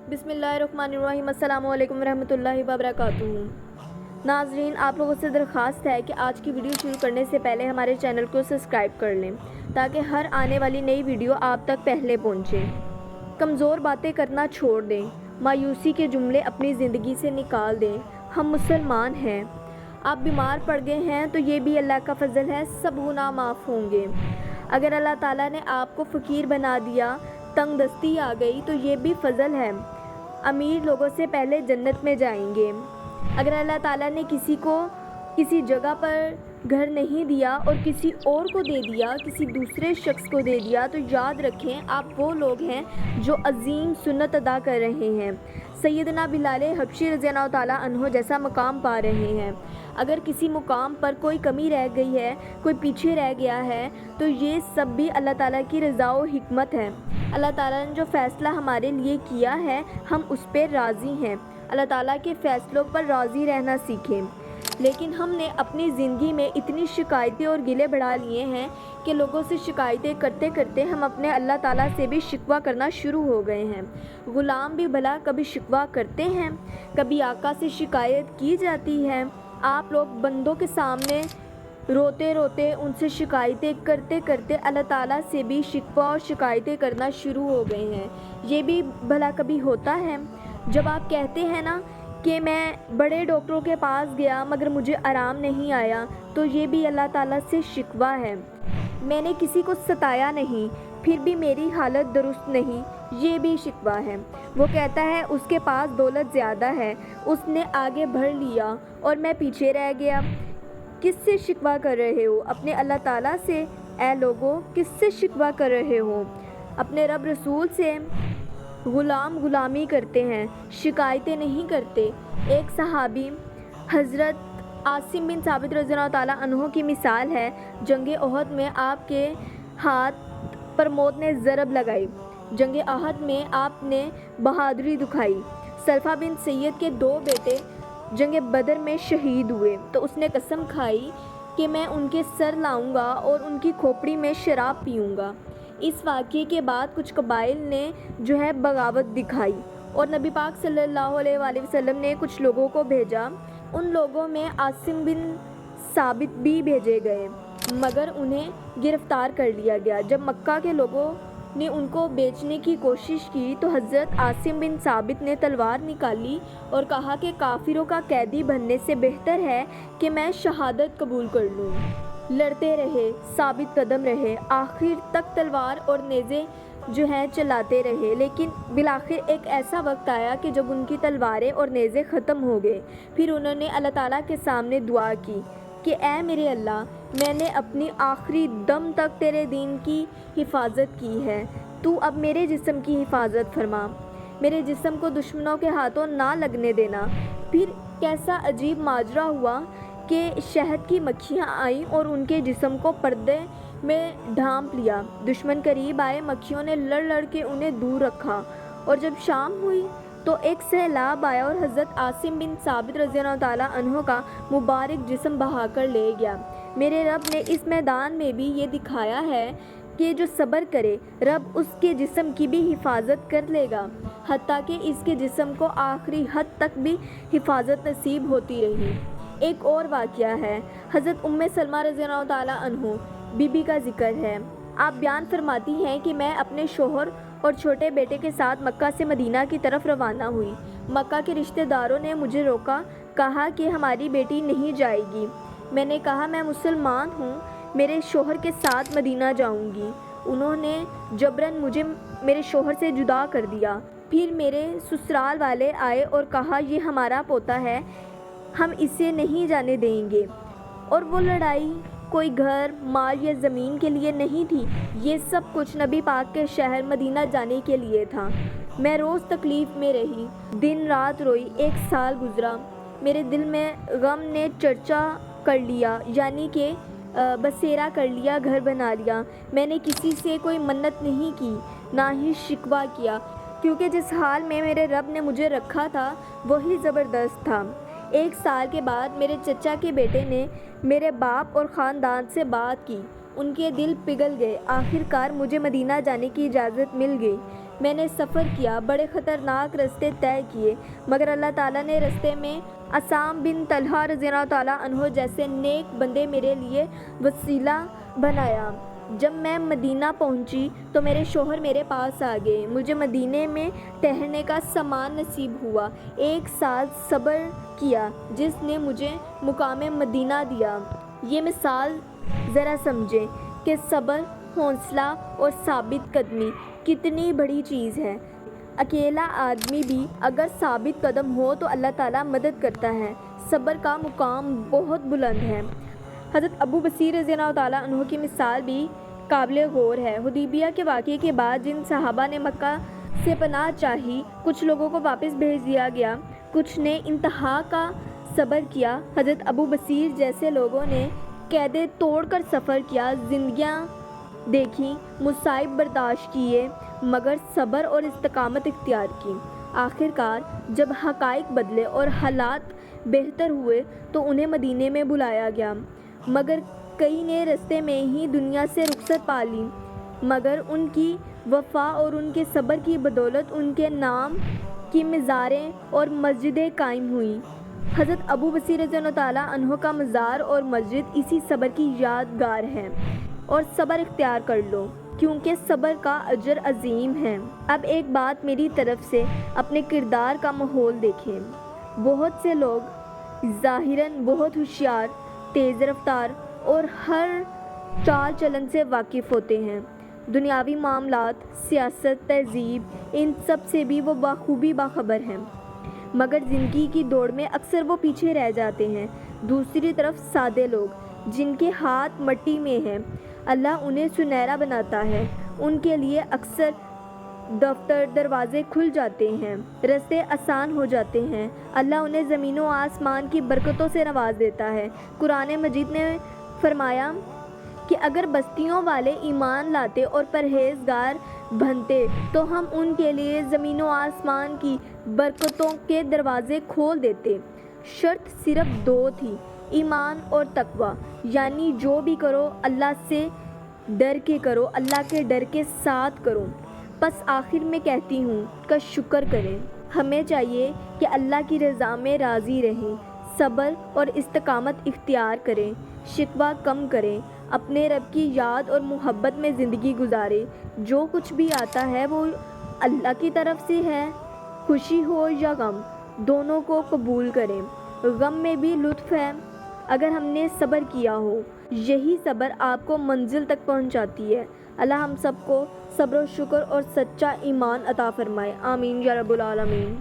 बिस्मिल्लाहिर्रहमानिर्रहीम। अस्सलामु अलैकुम रहमतुल्लाहि व बरकातुहू। नाजरीन, आप लोगों से दरख्वास्त है कि आज की वीडियो शुरू करने से पहले हमारे चैनल को सब्सक्राइब कर लें ताकि हर आने वाली नई वीडियो आप तक पहले पहुंचे। कमज़ोर बातें करना छोड़ दें, मायूसी के जुमले अपनी ज़िंदगी से निकाल दें। हम मुसलमान हैं। आप बीमार पड़ गए हैं तो ये भी अल्लाह का फ़ज़ल है, सब गुनाह माफ़ होंगे। अगर अल्लाह ताला ने आपको फ़कीर बना दिया, तंग दस्ती आ गई, तो ये भी फ़ज़ल है। अमीर लोगों से पहले जन्नत में जाएंगे। अगर अल्लाह ताला ने किसी को किसी जगह पर घर नहीं दिया और किसी और को दे दिया, किसी दूसरे शख्स को दे दिया, तो याद रखें आप वो लोग हैं जो अजीम सुन्नत अदा कर रहे हैं, सैयदना बिलाल हबशी रज़ियल्लाहु ताला अन्हो जैसा मकाम पा रहे हैं। अगर किसी मुकाम पर कोई कमी रह गई है, कोई पीछे रह गया है, तो ये सब भी अल्लाह ताला की रज़ा व हिकमत है। अल्लाह ताला ने जो फ़ैसला हमारे लिए किया है, हम उस पर राज़ी हैं। अल्लाह ताला के फ़ैसलों पर राज़ी रहना सीखें। लेकिन हमने अपनी ज़िंदगी में इतनी शिकायतें और गिले बढ़ा लिए हैं कि लोगों से शिकायतें करते करते हम अपने अल्लाह ताला से भी शिकवा करना शुरू हो गए हैं। ग़ुलाम भी भला कभी शिकवा करते हैं, कभी आका से शिकायत की जाती है। आप लोग बंदों के सामने रोते रोते उनसे शिकायतें करते करते अल्लाह ताला से भी शिकवा और शिकायतें करना शुरू हो गए हैं। ये भी भला कभी होता है? जब आप कहते हैं ना कि मैं बड़े डॉक्टरों के पास गया मगर मुझे आराम नहीं आया, तो ये भी अल्लाह ताला से शिकवा है। मैंने किसी को सताया नहीं, फिर भी मेरी हालत दुरुस्त नहीं, ये भी शिकवा है। वो कहता है उसके पास दौलत ज़्यादा है, उसने आगे बढ़ लिया और मैं पीछे रह गया। किससे शिकवा कर रहे हो? अपने अल्लाह ताला से? ऐ लोगों, किससे शिकवा कर रहे हो? अपने रब रसूल से। ग़ुलाम ग़ुलामी करते हैं, शिकायतें नहीं करते। एक सहाबी हज़रत आसिम बिन साबित रज़ियल्लाहु ताला अन्हो की मिसाल है। जंग ओहद में आपके हाथ पर मौत ने ज़रब लगाई। जंग ओहद में आपने बहादुरी दिखाई। सल्फ़ा बिन सैयद के 2 बेटे जंग बदर में शहीद हुए, तो उसने कसम खाई कि मैं उनके सर लाऊंगा और उनकी खोपड़ी में शराब पीऊँगा। इस वाक़ये के बाद कुछ कबाइल ने जो है बगावत दिखाई और नबी पाक सल्लल्लाहु अलैहि वसल्लम ने कुछ लोगों को भेजा। उन लोगों में आसिम बिन साबित भी भेजे गए, मगर उन्हें गिरफ़्तार कर लिया गया। जब मक्का के लोगों ने उनको बेचने की कोशिश की तो हज़रत आसिम बिन साबित ने तलवार निकाली और कहा कि काफिरों का कैदी बनने से बेहतर है कि मैं शहादत कबूल कर लूँ। लड़ते रहे, साबित कदम रहे, आखिर तक तलवार और नेज़े जो हैं चलाते रहे। लेकिन बिलाखिर एक ऐसा वक्त आया कि जब उनकी तलवारें और नेज़े ख़त्म हो गए। फिर उन्होंने अल्लाह ताला के सामने दुआ की कि ऐ मेरे अल्लाह, मैंने अपनी आखिरी दम तक तेरे दीन की हिफाजत की है, तू अब मेरे जिस्म की हिफाजत फरमा, मेरे जिस्म को दुश्मनों के हाथों ना लगने देना। फिर कैसा अजीब माजरा हुआ कि शहद की मक्खियाँ आईं और उनके जिस्म को पर्दे में ढांप लिया। दुश्मन करीब आए, मक्खियों ने लड़ लड़ के उन्हें दूर रखा, और जब शाम हुई तो एक सैलाब आया और हज़रत आसिम बिन साबित रज़ियल्लाहु ताला अन्हो का मुबारक जिस्म बहाकर ले गया। मेरे रब ने इस मैदान में भी ये दिखाया है कि जो सब्र करे, रब उसके जिस्म की भी हिफाजत कर लेगा, हत्ता कि इसके जिस्म को आखिरी हद तक भी हिफाजत नसीब होती रही। एक और वाक़या है, हज़रत उम्मे सलमा रज़ियल्लाहु ताला अन्हो बीबी का ज़िक्र है। आप बयान फरमाती हैं कि मैं अपने शोहर और छोटे बेटे के साथ मक्का से मदीना की तरफ रवाना हुई। मक्का के रिश्तेदारों ने मुझे रोका, कहा कि हमारी बेटी नहीं जाएगी। मैंने कहा मैं मुसलमान हूँ, मेरे शोहर के साथ मदीना जाऊँगी। उन्होंने जबरन मुझे मेरे शोहर से जुदा कर दिया। फिर मेरे ससुराल वाले आए और कहा ये हमारा पोता है, हम इसे नहीं जाने देंगे। और वो लड़ाई कोई घर, माल या ज़मीन के लिए नहीं थी, ये सब कुछ नबी पाक के शहर मदीना जाने के लिए था। मैं रोज़ तकलीफ़ में रही, दिन रात रोई। 1 साल गुज़रा, मेरे दिल में गम ने चर्चा कर लिया, यानी कि बसेरा कर लिया, घर बना लिया। मैंने किसी से कोई मन्नत नहीं की, ना ही शिकवा किया, क्योंकि जिस हाल में मेरे रब ने मुझे रखा था वही ज़बरदस्त था। 1 साल के बाद मेरे चचा के बेटे ने मेरे बाप और ख़ानदान से बात की, उनके दिल पिघल गए। आखिरकार मुझे मदीना जाने की इजाज़त मिल गई। میں نے سفر کیا، بڑے خطرناک راستے طے کیے، مگر اللہ تعالیٰ نے راستے میں عصام بن طلحہ رضی اللہ تعالیٰ عنہ جیسے نیک بندے میرے لیے وسیلہ بنایا۔ جب میں مدینہ پہنچی تو میرے شوہر میرے پاس آ گئے۔ مجھے مدینے میں ٹھہرنے کا سامان نصیب ہوا۔ 1 سال صبر کیا جس نے مجھے مقام مدینہ دیا۔ یہ مثال ذرا سمجھیں کہ صبر، حوصلہ اور ثابت قدمی کتنی بڑی چیز ہے۔ اکیلا آدمی بھی اگر ثابت قدم ہو تو اللہ تعالیٰ مدد کرتا ہے۔ صبر کا مقام بہت بلند ہے۔ حضرت ابو بصیر رضی اللہ تعالیٰ عنہ کی مثال بھی قابل غور ہے۔ حدیبیہ کے واقعے کے بعد جن صحابہ نے مکہ سے پناہ چاہی، کچھ لوگوں کو واپس بھیج دیا گیا، کچھ نے انتہا کا صبر کیا۔ حضرت ابو بصیر جیسے لوگوں نے قیدیں توڑ کر سفر کیا، زندگیاں دیکھی، مصائب برداشت کیے، مگر صبر اور استقامت اختیار کی۔ آخر کار جب حقائق بدلے اور حالات بہتر ہوئے تو انہیں مدینے میں بلایا گیا، مگر کئی نے رستے میں ہی دنیا سے رخصت پا لی، مگر ان کی وفا اور ان کے صبر کی بدولت ان کے نام کی مزاریں اور مسجدیں قائم ہوئیں۔ حضرت ابو بصیر رضی اللہ تعالیٰ عنہ کا مزار اور مسجد اسی صبر کی یادگار ہے، اور صبر اختیار کر لو کیونکہ صبر کا اجر عظیم ہے۔ اب ایک بات میری طرف سے اپنے کردار کا ماحول دیکھیں۔ بہت سے لوگ ظاہراً بہت ہوشیار، تیز رفتار اور ہر چال چلن سے واقف ہوتے ہیں۔ دنیاوی معاملات، سیاست، تہذیب، ان سب سے بھی وہ بخوبی باخبر ہیں، مگر زندگی کی دوڑ میں اکثر وہ پیچھے رہ جاتے ہیں۔ دوسری طرف سادے لوگ جن کے ہاتھ مٹی میں ہیں، اللہ انہیں سنہرا بناتا ہے۔ ان کے لیے اکثر دفتر دروازے کھل جاتے ہیں، راستے آسان ہو جاتے ہیں، اللہ انہیں زمین و آسمان کی برکتوں سے نواز دیتا ہے۔ قرآن مجید نے فرمایا کہ اگر بستیوں والے ایمان لاتے اور پرہیزگار بنتے تو ہم ان کے لیے زمین و آسمان کی برکتوں کے دروازے کھول دیتے۔ شرط صرف 2 تھی، ایمان اور تقوی، یعنی جو بھی کرو اللہ سے ڈر کے کرو، اللہ کے ڈر کے ساتھ کرو۔ بس آخر میں کہتی ہوں کہ شکر کریں۔ ہمیں چاہیے کہ اللہ کی رضا میں راضی رہیں، صبر اور استقامت اختیار کریں، شکوہ کم کریں، اپنے رب کی یاد اور محبت میں زندگی گزاریں۔ جو کچھ بھی آتا ہے وہ اللہ کی طرف سے ہے، خوشی ہو یا غم دونوں کو قبول کریں۔ غم میں بھی لطف ہے اگر ہم نے صبر کیا ہو، یہی صبر آپ کو منزل تک پہنچاتی ہے۔ اللہ ہم سب کو صبر و شکر اور سچا ایمان عطا فرمائے، آمین یا رب العالمین۔